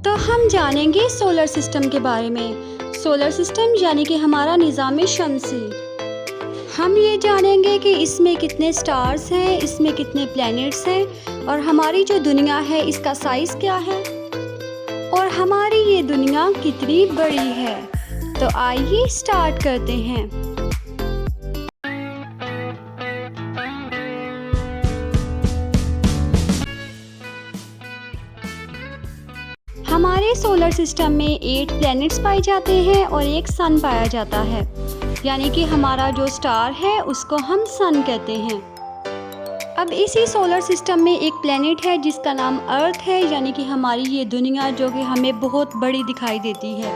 तो हम जानेंगे सोलर सिस्टम के बारे में। सोलर सिस्टम यानी कि हमारा निज़ाम शमसी। हम ये जानेंगे कि इसमें कितने स्टार्स हैं, इसमें कितने प्लैनेट्स हैं और हमारी जो दुनिया है इसका साइज़ क्या है और हमारी ये दुनिया कितनी बड़ी है। तो आइए स्टार्ट करते हैं। हमारे सोलर सिस्टम में 8 प्लैनेट्स पाए जाते हैं और एक सन पाया जाता है, यानी कि हमारा जो स्टार है उसको हम सन कहते हैं। अब इसी सोलर सिस्टम में एक प्लैनेट है जिसका नाम अर्थ है, यानी कि हमारी ये दुनिया जो कि हमें बहुत बड़ी दिखाई देती है।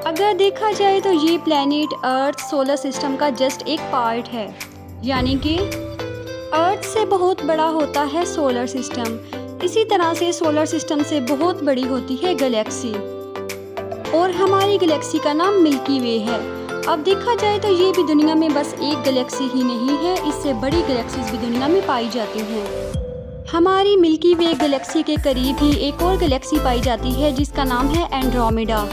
अगर देखा जाए तो ये प्लैनेट अर्थ सोलर सिस्टम का जस्ट एक पार्ट है, यानी कि अर्थ से बहुत बड़ा होता है सोलर सिस्टम। इसी तरह से सोलर सिस्टम से बहुत बड़ी होती है गैलेक्सी और हमारी गैलेक्सी का नाम मिल्की वे है। अब देखा जाए तो ये भी दुनिया में बस एक गैलेक्सी ही नहीं है, इससे बड़ी गैलेक्सीज भी दुनिया में पाई जाती हैं। हमारी मिल्की वे गैलेक्सी के करीब ही एक और गैलेक्सी पाई जाती है जिसका नाम है एंड्रोमेडा,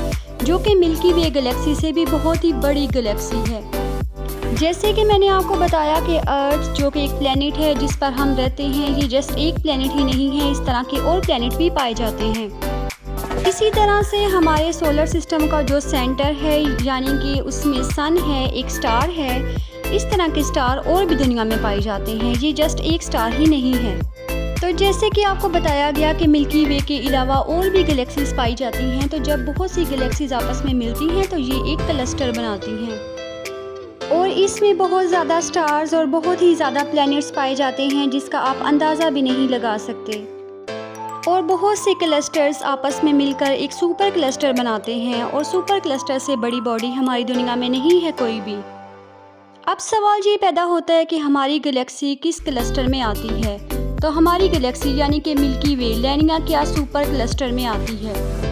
जो कि मिल्की वे गैलेक्सी से भी बहुत ही बड़ी गैलेक्सी है। जैसे कि मैंने आपको बताया कि अर्थ जो कि एक प्लैनेट है जिस पर हम रहते हैं, ये जस्ट एक प्लैनेट ही नहीं है, इस तरह के और प्लैनेट भी पाए जाते हैं। इसी तरह से हमारे सोलर सिस्टम का जो सेंटर है, यानी कि उसमें सन है, एक स्टार है, इस तरह के स्टार और भी दुनिया में पाए जाते हैं, ये जस्ट एक स्टार ही नहीं है। तो जैसे कि आपको बताया गया कि मिल्की वे के अलावा और भी गैलेक्सीज पाई जाती हैं, तो जब बहुत सी गैलेक्सीज आपस में मिलती हैं तो ये एक क्लस्टर बनाती हैं और इसमें बहुत ज़्यादा स्टार्स और बहुत ही ज़्यादा प्लैनेट्स पाए जाते हैं जिसका आप अंदाज़ा भी नहीं लगा सकते। और बहुत से क्लस्टर्स आपस में मिलकर एक सुपर क्लस्टर बनाते हैं और सुपर क्लस्टर से बड़ी बॉडी हमारी दुनिया में नहीं है कोई भी। अब सवाल ये पैदा होता है कि हमारी गैलेक्सी किस क्लस्टर में आती है। तो हमारी गैलेक्सी यानी कि मिल्की वे लैनिया क्या सुपर क्लस्टर में आती है।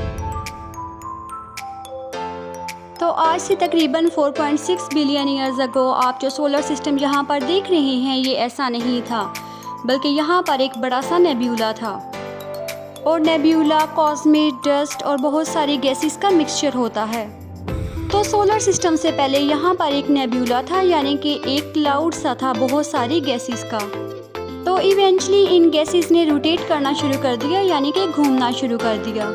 तो आज से तकरीबन 4.6 बिलियन ईयर्स अगो आप जो सोलर सिस्टम यहाँ पर देख रहे हैं ये ऐसा नहीं था, बल्कि यहाँ पर एक बड़ा सा नेब्यूला था और नेब्यूला कॉस्मिक डस्ट और बहुत सारी गैसेस का मिक्सचर होता है। तो सोलर सिस्टम से पहले यहाँ पर एक नेब्यूला था, यानी कि एक क्लाउड सा था बहुत सारी गैसेस का। तो इवेंचुअली इन गैसेस ने रोटेट करना शुरू कर दिया, यानी कि घूमना शुरू कर दिया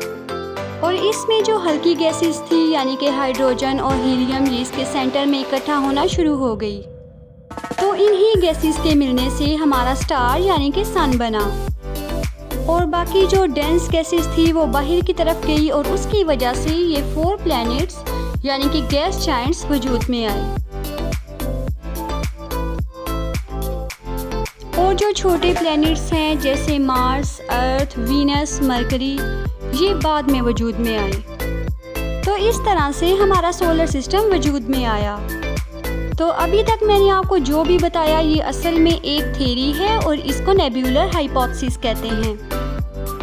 और इसमें जो हल्की गैसेस थी यानी कि हाइड्रोजन और हीलियम, ये इसके सेंटर में इकट्ठा होना शुरू हो गई। तो इन्हीं गैसेस के मिलने से हमारा स्टार यानी कि सन बना और बाकी जो डेंस गैसेस थी वो बाहर की तरफ गई और उसकी वजह से ये 4 प्लैनेट्स यानी कि गैस जायंट्स वजूद में आए। और जो छोटे प्लैनेट्स हैं जैसे मार्स, अर्थ, वीनस, मरकरी, ये बाद में वजूद में आए। तो इस तरह से हमारा सोलर सिस्टम वजूद में आया। तो अभी तक मैंने आपको जो भी बताया ये असल में एक थ्योरी है और इसको नेब्यूलर हाइपोथेसिस कहते हैं।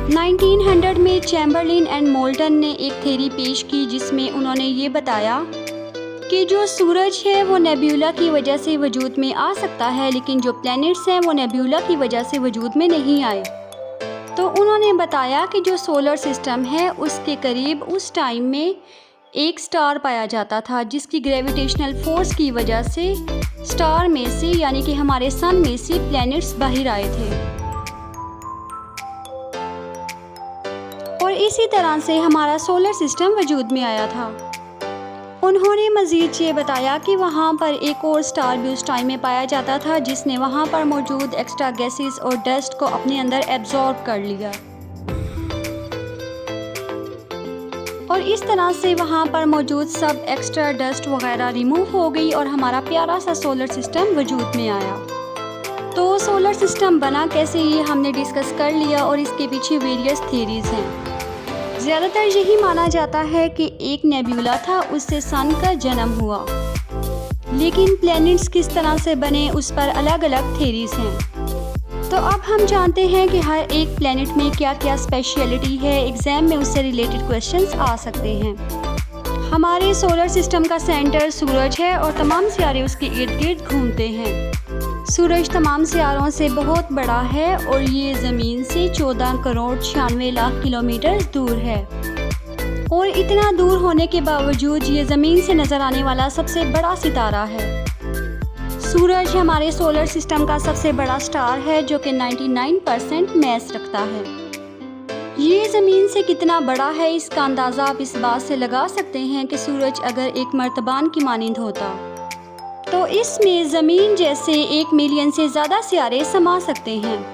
1900 में चैम्बरलिन एंड मोल्टन ने एक थ्योरी पेश की जिसमें उन्होंने ये बताया कि जो सूरज है वो नेब्यूला की वजह से वजूद में आ सकता है, लेकिन जो प्लैनेट्स हैं वो नेब्यूला की वजह से वजूद में नहीं आए। तो उन्होंने बताया कि जो सोलर सिस्टम है उसके करीब उस टाइम में एक स्टार पाया जाता था जिसकी ग्रेविटेशनल फोर्स की वजह से स्टार में से यानी कि हमारे सन में से प्लैनेट्स बाहर आए थे और इसी तरह से हमारा सोलर सिस्टम वजूद में आया था। उन्होंने मज़ीद ये बताया कि वहाँ पर एक और स्टार भी उस टाइम में पाया जाता था जिसने वहाँ पर मौजूद एक्स्ट्रा गैसेस और डस्ट को अपने अंदर एब्जॉर्ब कर लिया और इस तरह से वहाँ पर मौजूद सब एक्स्ट्रा डस्ट वगैरह रिमूव हो गई और हमारा प्यारा सा सोलर सिस्टम वजूद में आया। तो सोलर सिस्टम बना कैसे ये हमने डिस्कस कर लिया और इसके पीछे वेरियस थ्योरीज हैं। ज़्यादातर यही माना जाता है कि एक नेब्यूला था, उससे सन का जन्म हुआ, लेकिन प्लैनेट्स किस तरह से बने उस पर अलग अलग थ्योरीज हैं। तो अब हम जानते हैं कि हर एक प्लैनेट में क्या क्या स्पेशलिटी है। एग्ज़ाम में उससे रिलेटेड क्वेश्चंस आ सकते हैं। हमारे सोलर सिस्टम का सेंटर सूरज है और तमाम सितारे उसके इर्द गिर्द घूमते हैं। सूरज तमाम सियारों से बहुत बड़ा है और ये ज़मीन से 14 करोड़ 96 लाख किलोमीटर दूर है। और इतना दूर होने के बावजूद ये ज़मीन से नज़र आने वाला सबसे बड़ा सितारा है। सूरज हमारे सोलर सिस्टम का सबसे बड़ा स्टार है जो कि 99% मैस रखता है। ये ज़मीन से कितना बड़ा है इसका अंदाज़ा आप इस बात से लगा सकते हैं कि सूरज अगर एक मर्तबान की मानिंद होता तो इसमें ज़मीन जैसे 1 मिलियन से ज़्यादा सियारे समा सकते हैं।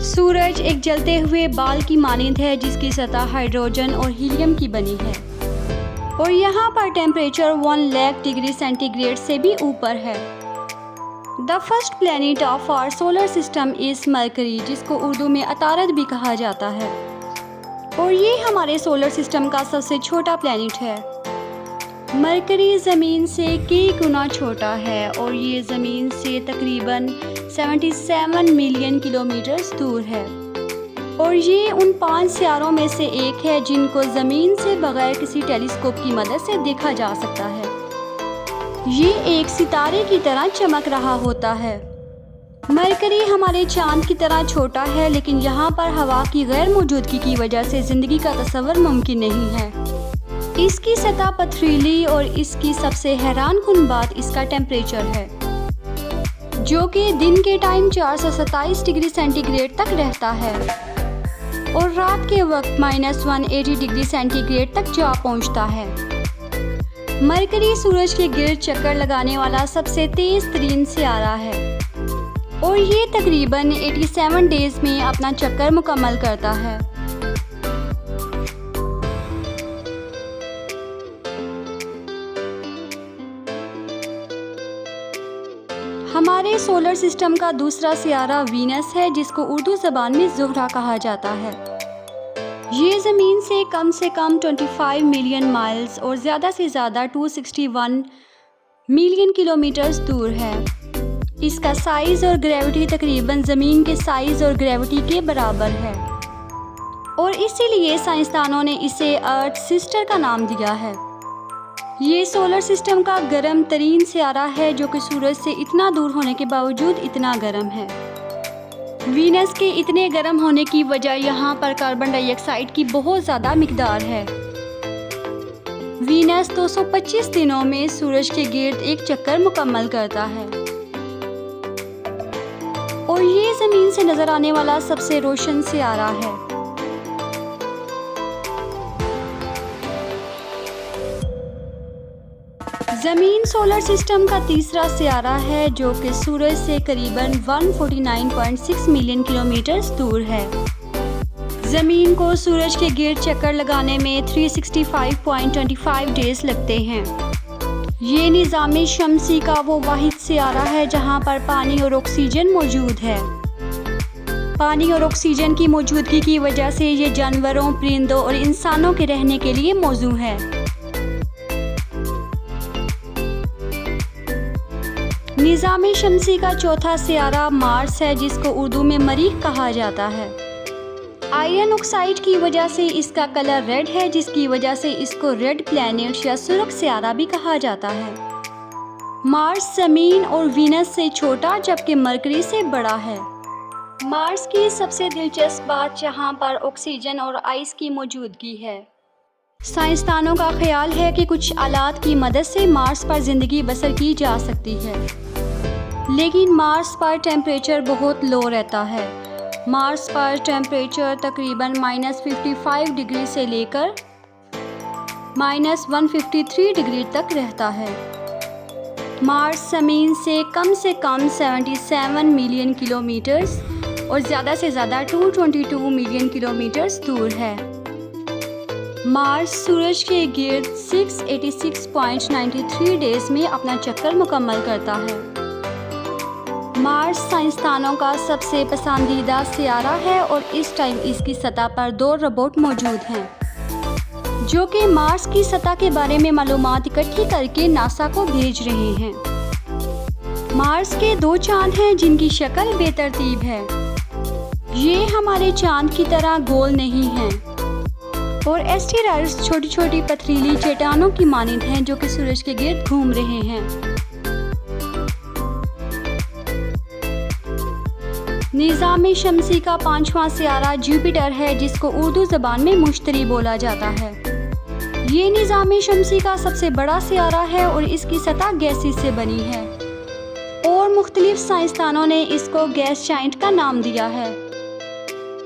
सूरज एक जलते हुए बाल की मानिंद है जिसकी सतह हाइड्रोजन और हीलियम की बनी है और यहाँ पर टेम्परेचर 1 लाख डिग्री सेंटीग्रेड से भी ऊपर है। The first planet of our solar system is Mercury, जिसको उर्दू में अतारद भी कहा जाता है, और ये हमारे सोलर सिस्टम का सबसे छोटा प्लैनेट है। मरकरी ज़मीन से कई गुना छोटा है और ये ज़मीन से तकरीबन 77 मिलियन किलोमीटर दूर है और ये उन 5 सियारों में से एक है जिनको ज़मीन से बगैर किसी टेलीस्कोप की मदद से देखा जा सकता है। ये एक सितारे की तरह चमक रहा होता है। मरकरी हमारे चांद की तरह छोटा है, लेकिन यहाँ पर हवा की गैर मौजूदगी की वजह से ज़िंदगी का तस्वर मुमकिन नहीं है। इसकी सतह पथरीली और इसकी सबसे हैरानकुन बात इसका टेम्परेचर है जो कि दिन के टाइम 427 डिग्री सेंटीग्रेड तक रहता है और रात के वक्त -180 डिग्री सेंटीग्रेड तक जा पहुंचता है। मरकरी सूरज के गिर्द चक्कर लगाने वाला सबसे तेज तरीन सियारा है और ये तकरीबन 87 डेज में अपना चक्कर मुकम्मल करता है। हमारे सोलर सिस्टम का दूसरा सियारा वीनस है जिसको उर्दू ज़बान में ज़ुहरा कहा जाता है। ये ज़मीन से कम 25 मिलियन माइल्स और ज़्यादा से ज़्यादा 261 मिलियन किलोमीटर्स दूर है। इसका साइज़ और ग्रेविटी तकरीबन ज़मीन के साइज़ और ग्रेविटी के बराबर है और इसीलिए साइंसदानों ने इसे अर्थ सिस्टर का नाम दिया है। ये सोलर सिस्टम का गर्म तरीन सियारा है जो कि सूरज से इतना दूर होने के बावजूद इतना गर्म है। वीनस के इतने गर्म होने की वजह यहाँ पर कार्बन डाइऑक्साइड की बहुत ज़्यादा मिकदार है। वीनस 225 दिनों में सूरज के गिर्द एक चक्कर मुकम्मल करता है और ये ज़मीन से नज़र आने वाला सबसे रोशन सियारा है। ज़मीन सोलर सिस्टम का तीसरा सियारा है जो कि सूरज से करीबन 149.6 मिलियन किलोमीटर दूर है। ज़मीन को सूरज के गिर्द चक्कर लगाने में 365.25 डेज लगते हैं। ये निज़ाम शम्सी का वो वाहिद सियारा है जहाँ पर पानी और ऑक्सीजन मौजूद है। पानी और ऑक्सीजन की मौजूदगी की वजह से ये जानवरों, परिंदों और इंसानों के रहने के लिए मौजू है। निज़ाम शम्सी का चौथा सियारा मार्स है जिसको उर्दू में मरीख कहा जाता है। आयरन ऑक्साइड की वजह से इसका कलर रेड है जिसकी वजह से इसको रेड प्लैनेट या सुर्ख सियारा भी कहा जाता है। मार्स ज़मीन और वीनस से छोटा जबकि मरकरी से बड़ा है। मार्स की सबसे दिलचस्प बात यहाँ पर ऑक्सीजन और आइस की मौजूदगी है। साइंसदानों का ख्याल है कि कुछ आलात की मदद से मार्स पर ज़िंदगी बसर की जा सकती है, लेकिन मार्स पर टेम्परेचर बहुत लो रहता है। मार्स पर टेम्परेचर तकरीबन -55 डिग्री से लेकर -153 डिग्री तक रहता है। मार्स ज़मीन से कम 77 मिलियन किलोमीटर्स और ज़्यादा से ज़्यादा 222 मिलियन किलोमीटर्स दूर है। मार्स सूरज के गिर्द 686.93 डेज में अपना चक्कर मुकम्मल करता है। मार्स साइंसदानों का सबसे पसंदीदा सियारा है और इस टाइम इसकी सतह पर 2 रोबोट मौजूद हैं जो कि मार्स की सतह के बारे में मालूमात इकट्ठी करके नासा को भेज रहे हैं। मार्स के 2 चांद हैं जिनकी शक्ल बेतरतीब है। ये हमारे चांद की तरह गोल नहीं हैं। और एस्टेरॉइड्स छोटी छोटी पथरीली चट्टानों की मानिंद हैं जो कि सूरज के गिर्द घूम रहे हैं। निज़ाम शमसी का 5वां सियारा जुपिटर है, जिसको उर्दू ज़बान में मुश्तरी बोला जाता है। ये निज़ाम शमसी का सबसे बड़ा सियारा है और इसकी सतह गैसेस से बनी है और मुख्तलिफ साइंसदानों ने इसको गैस जायंट का नाम दिया है।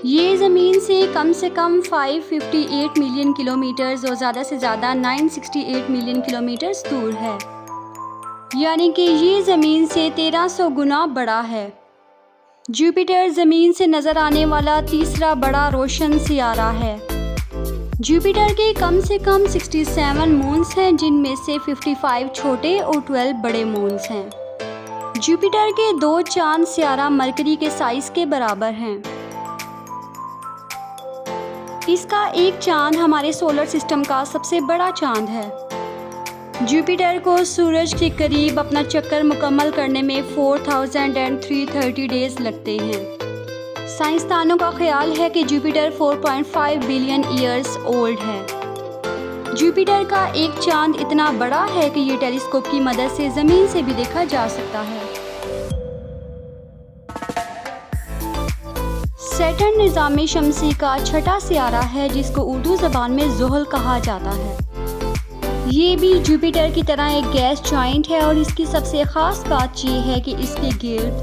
ये ज़मीन से कम 558 मिलियन किलोमीटर्स और ज़्यादा से ज़्यादा 968 मिलियन किलोमीटर्स दूर है, यानी कि ये ज़मीन से 1300 गुना बड़ा है। जुपिटर ज़मीन से नज़र आने वाला तीसरा बड़ा रोशन सियारा है। जुपिटर के कम से कम 67 मून्स हैं, जिनमें से 55 छोटे और 12 बड़े मून्स हैं। जुपिटर के 2 चांद सियारा मरकरी के साइज के बराबर हैं। इसका एक चांद हमारे सोलर सिस्टम का सबसे बड़ा चांद है। जुपिटर को सूरज के करीब अपना चक्कर मुकम्मल करने में 4330 डेज लगते हैं। साइंसदानों का ख्याल है कि जुपिटर 4.5 बिलियन ईयर्स ओल्ड है। जुपिटर का एक चांद इतना बड़ा है कि ये टेलीस्कोप की मदद से ज़मीन से भी देखा जा सकता है। सैटर्न निज़ाम शमसी का छठा सियारा है, जिसको उर्दू ज़बान में ज़ुहल कहा जाता है। ये भी जुपिटर की तरह एक गैस जॉइंट है और इसकी सबसे ख़ास बात यह है कि इसके गिर्द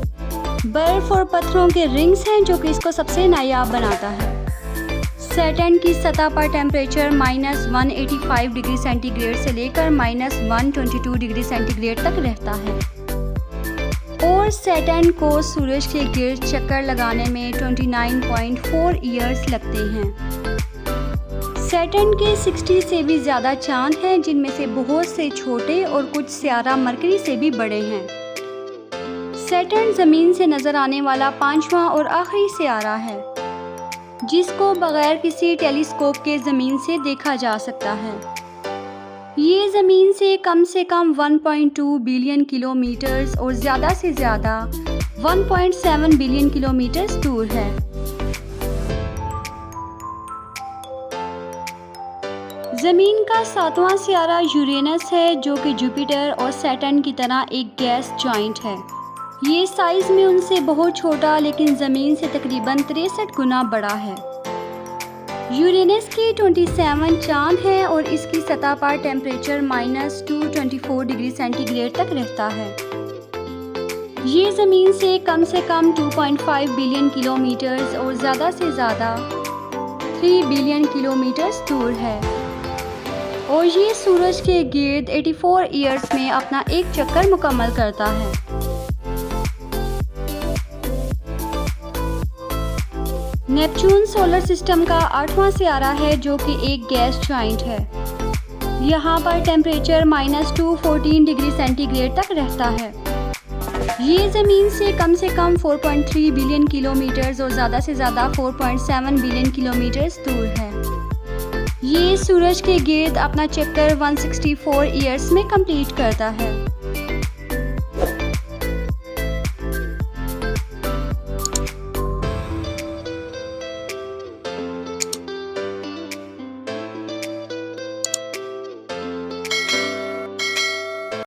बर्फ़ और पत्थरों के रिंग्स हैं, जो कि इसको सबसे नायाब बनाता है। सैटर्न की सतह पर टेम्परेचर -185 डिग्री सेंटीग्रेड से लेकर -122 डिग्री सेंटीग्रेड तक रहता है और सैटर्न को सूरज के गिर्द चक्कर लगाने में 29.4 ईयर्स लगते हैं। सैटर्न के 60 से भी ज़्यादा चांद हैं, जिनमें से बहुत से छोटे और कुछ सियारा मरकरी से भी बड़े हैं। सैटर्न ज़मीन से नज़र आने वाला 5वां और आखिरी सियारा है, जिसको बग़ैर किसी टेलीस्कोप के ज़मीन से देखा जा सकता है। ये ज़मीन से कम 1.2 बिलियन किलोमीटर्स और ज़्यादा से ज़्यादा 1.7 बिलियन किलोमीटर्स दूर है। ज़मीन का 7वां सियारा यूरेनस है, जो कि जुपिटर और सैटर्न की तरह एक गैस जॉइंट है। ये साइज़ में उनसे बहुत छोटा लेकिन ज़मीन से तकरीबन 63 गुना बड़ा है। यूरेनस के 27 चांद हैं और इसकी सतह पर टेम्परेचर -224 डिग्री सेंटीग्रेड तक रहता है। ये ज़मीन से कम 2.5 बिलियन किलोमीटर्स और ज़्यादा से ज़्यादा 3 बिलियन किलोमीटर्स दूर है और ये सूरज के गिर्द 84 ईयर्स में अपना एक चक्कर मुकम्मल करता है। नेपच्यून सोलर सिस्टम का 8वां सियारा है, जो कि एक गैस जॉइंट है। यहाँ पर टेम्परेचर -214 डिग्री सेंटीग्रेड तक रहता है। ये ज़मीन से कम 4.3 बिलियन किलोमीटर्स और ज़्यादा से ज़्यादा 4.7 बिलियन किलोमीटर्स दूर है। ये सूरज के गिर्द अपना चक्कर 164 ईयर्स में कंप्लीट करता है।